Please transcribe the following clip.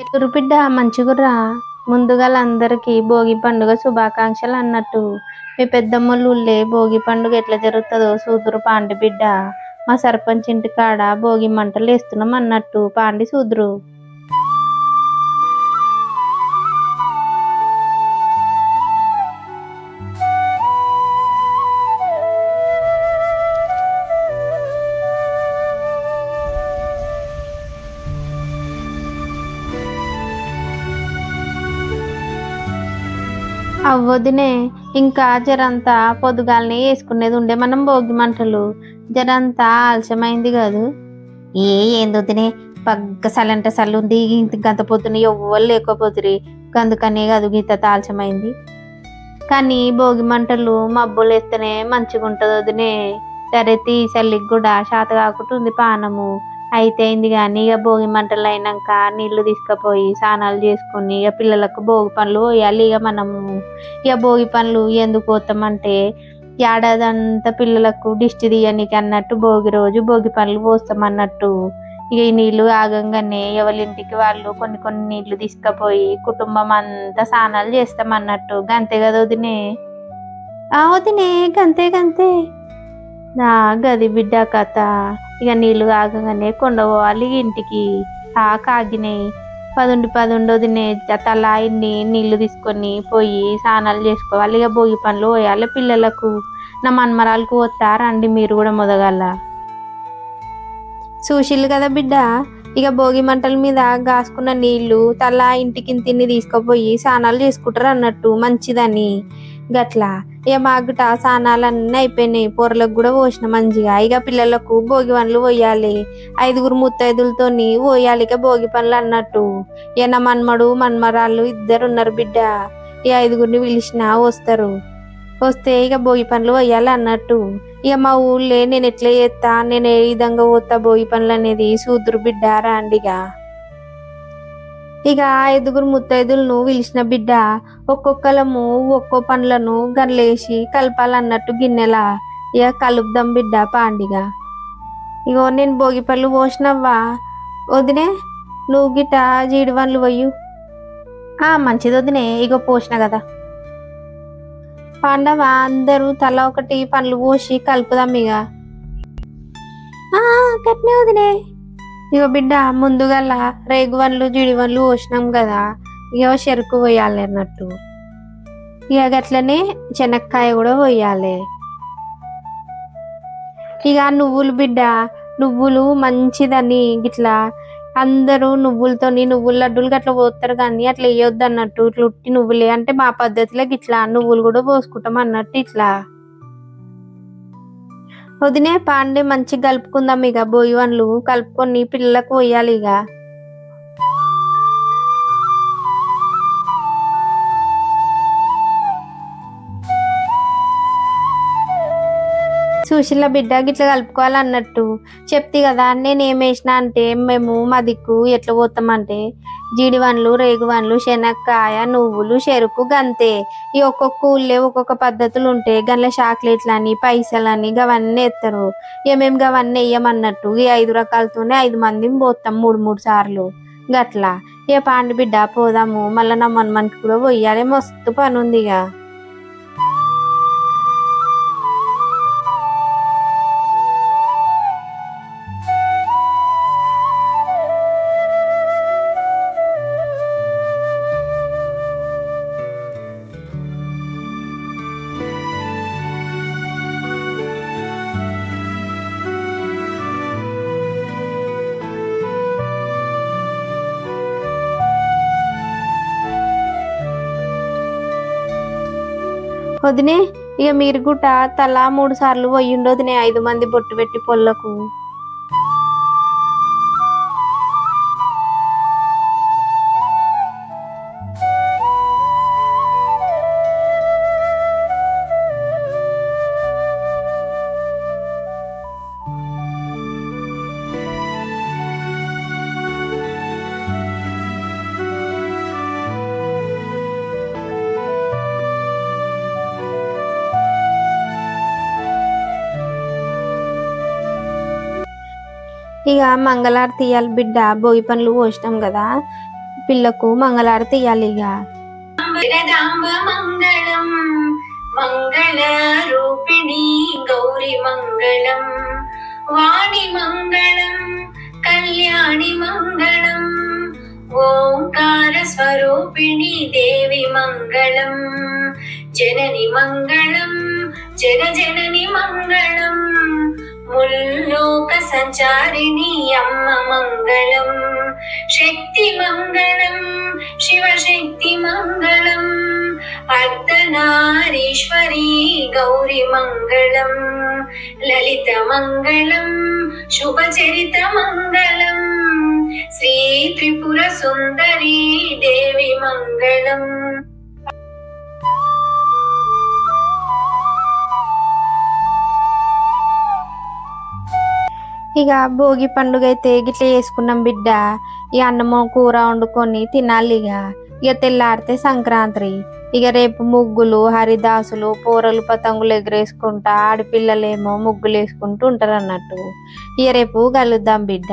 ఎటురు బిడ్డ మంచిగుర్రా. ముందుగాలందరికీ భోగి పండుగ శుభాకాంక్షలు అన్నట్టు మీ పెద్దమ్మోళ్ళ ఊళ్ళే భోగి పండుగ ఎట్లా జరుగుతుందో సూదురు పాండి బిడ్డ. మా సర్పంచ్ ఇంటి కాడ భోగి మంటలు వేస్తున్నాం అన్నట్టు పాండి సూదురు. అవ్వదినే ఇంకా జరంతా పొద్దుగాలనే వేసుకునేది ఉండే మనం భోగి మంటలు. జరంతా ఆలస్యమైంది కాదు. ఏందొద్దునే పగ్గ సలంట సల్లుంది ఇంత గంత పొద్దున ఎవ్వరు లేకపోతురి అందుకనే కాదు గీత ఆలస్యమైంది. కానీ భోగి మంటలు మబ్బులు వేస్తేనే మంచిగా ఉంటుంది వదినే. సరే తీ చల్లికి కూడా శాత కాకుంటుంది పానము అయితే అయింది. కానీ ఇక భోగి మంటలు అయినాక నీళ్లు తీసుకుపోయి స్నానాలు చేసుకుని ఇక పిల్లలకు భోగి పనులు పోయాలి. ఇక మనము ఇక భోగి పనులు ఎందుకు పోతామంటే ఏడాది అంతా పిల్లలకు దిష్టి తీయనికి అన్నట్టు భోగి రోజు భోగి పనులు పోస్తామన్నట్టు. ఇక ఈ నీళ్లు ఆగంగానే ఎవరింటికి వాళ్ళు కొన్ని కొన్ని నీళ్లు తీసుకుపోయి కుటుంబం అంతా స్నానాలు చేస్తామన్నట్టు. గంతే కదా వదినే. వదినే గంతే గంతే నా గది బిడ్డ కథ. ఇక నీళ్లు ఆగగానే కొండ పోవాలి ఇంటికి. కాగినాయి 11 వదినే తలా ఇన్ని నీళ్లు తీసుకొని పోయి స్నానాలు చేసుకోవాలి. ఇక భోగి పనులు పోయాలి పిల్లలకు. నా మన్మరాలకు పోతారండి మీరు కూడా మొదగల చూసిల్లు కదా బిడ్డ. ఇక భోగి మంటల మీద గాసుకున్న నీళ్లు తలా ఇంటికి తిని తీసుకుపోయి స్నానాలు చేసుకుంటారు అన్నట్టు మంచిదని గట్లా. ఇక మాకుట స్నానాలన్నీ అయిపోయినాయి. పొరలకు కూడా పోసిన మంచిగా. ఇక పిల్లలకు భోగి పనులు పోయాలి. 5 ముత్తైదులతోని పోయాలి ఇక భోగి పనులు అన్నట్టు. ఇక నా మన్మడు మన్మరాళ్ళు 2 ఉన్నారు బిడ్డ. ఈ 5 పిలిచిన వస్తారు. వస్తే ఇక భోగి పనులు పోయాలి అన్నట్టు. ఇక మా ఊళ్ళే నేను ఎట్లా చేస్తా నేను ఏ విధంగా పోతా భోగి పనులు అనేది సూదురు బిడ్డ రాండిగా. ఇక 5 ముత్తైదులను పిలిచిన బిడ్డ. ఒక్కొక్కలము ఒక్కో పండ్లను గన్లేసి కలపాలన్నట్టు గిన్నెలా. ఇక కలుపుదాం బిడ్డ పాండిగా. ఇగో నేను భోగి పళ్ళు పోసినవ్వా వదినే. నువ్వు గిట జీడి పండ్లు పోయు. మంచిది వదినే. ఇగో పోసిన కదా పాండవ. అందరూ తల ఒకటి పండ్లు పోసి కలుపుదాం ఇక. కట్నే వదినే. ఇగో బిడ్డ ముందుగల రేగువన్లు జీడివన్లు పోసినాం కదా. ఇక చెరుకు పోయాలి అన్నట్టు. ఇక గట్లనే శనక్కాయ కూడా పోయాలి. ఇక నువ్వులు బిడ్డ. నువ్వులు మంచిదని గిట్లా అందరూ నువ్వులతోని నువ్వుల లడ్డూలు గట్లా పోస్తారు కానీ అట్లా వేయొద్దు అన్నట్టు. ఇట్లా ఉట్టి నువ్వులే అంటే మా పద్ధతిలో గిట్లా నువ్వులు కూడా పోసుకుంటాం అన్నట్టు. ఇట్లా వదినే పాండి మంచిగా కలుపుకుందాం ఇక. భోగి వన్లు కలుపుకొని పిల్లలకు పోయాలి ఇక. చూసిలా బిడ్డ గిట్లా కలుపుకోవాలన్నట్టు చెప్తి కదా. నేను ఏమేసిన అంటే మేము మా దిక్కు ఎట్లా పోతామంటే జీడివన్లు రేగువన్లు శనక్కాయ నువ్వులు చెరుకు గంతే. ఈ ఒక్కొక్క ఊళ్ళే ఒక్కొక్క పద్ధతులు ఉంటాయి. గన్ల చాక్లెట్లని పైసలని గవన్నీ ఎత్తారు. ఏమేమి గవన్నీ వేయమన్నట్టు. ఈ 5 రకాలతోనే 5 మందిని పోతాం 3 సార్లు గట్లా. ఇక పాండి బిడ్డ పోదాము. మళ్ళీ నా మనకి కూడా పోయాలి. మస్తు పని ఉంది ఇక. వదినే ఇక మీరు గుట తలా 3 సార్లు పోయిండొదినే 5 మంది బొట్టు పెట్టి పొల్లకు. ఇక మంగళారతి ఇయ్యాలి బిడ్డ. భోగి పనులు పోసినాం కదా. పిల్లకు మంగళారతి ఇయ్యాలి ఇక. జగదాంబ మంగళం మంగళ రూపిణి గౌరి మంగళం వాణి మంగళం కళ్యాణి మంగళం ఓంకార స్వరూపిణి దేవి మంగళం జనని మంగళం జగజనని మంగళం ముల్లోక సంచారిణి అమ్మ మంగళం శక్తి మంగళం శివశక్తి మంగళం అర్ధనారీశ్వరి గౌరి మంగళం లలిత మంగళం శుభచరిత మంగళం శ్రీ త్రిపుర సుందరి దేవి మంగళం. ఇక భోగి పండుగ అయితే గిట్ల చేసుకున్నాం బిడ్డ. ఈ అన్నము కూర వండుకొని తినాలి ఇక తెల్లారితే సంక్రాంతి. ఇక రేపు ముగ్గులు హరిదాసులు పోరలు పతంగులు ఎగరేసుకుంటా ఆడపిల్లలేమో ముగ్గులు వేసుకుంటూ ఉంటారు అన్నట్టు. ఇక రేపు కలుద్దాం బిడ్డ.